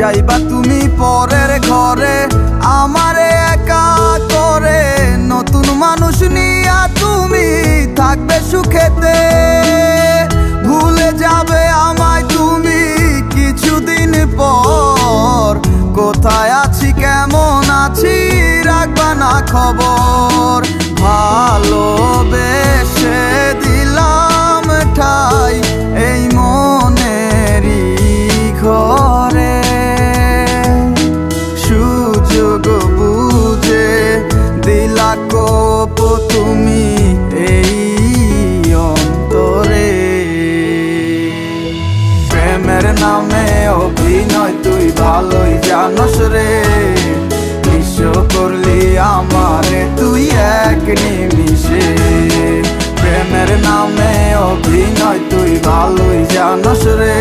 যাইবা তুমি পরের ঘরে আমারে একা করে, নতুন মানুষ নিয়া তুমি থাকবে সুখেতে। ভুলে যাবে আমায় তুমি কিছুদিন পর, কোথায় আছি কেমন আছি রাখবা না খবর। ভালোবেসে দিলাম ঠাই এই মনেরই ঘরে, সুযোগ বুঝে দিলা কোপ তুমি এই অন্তরে। প্রেমের নামে অভিনয় তুই ভালোই জানস রে, নিঃস্ব করলি আমারে তুই এক নিমিষে। প্রেমের নামে অভিনয় তুই ভালোই জানস রে।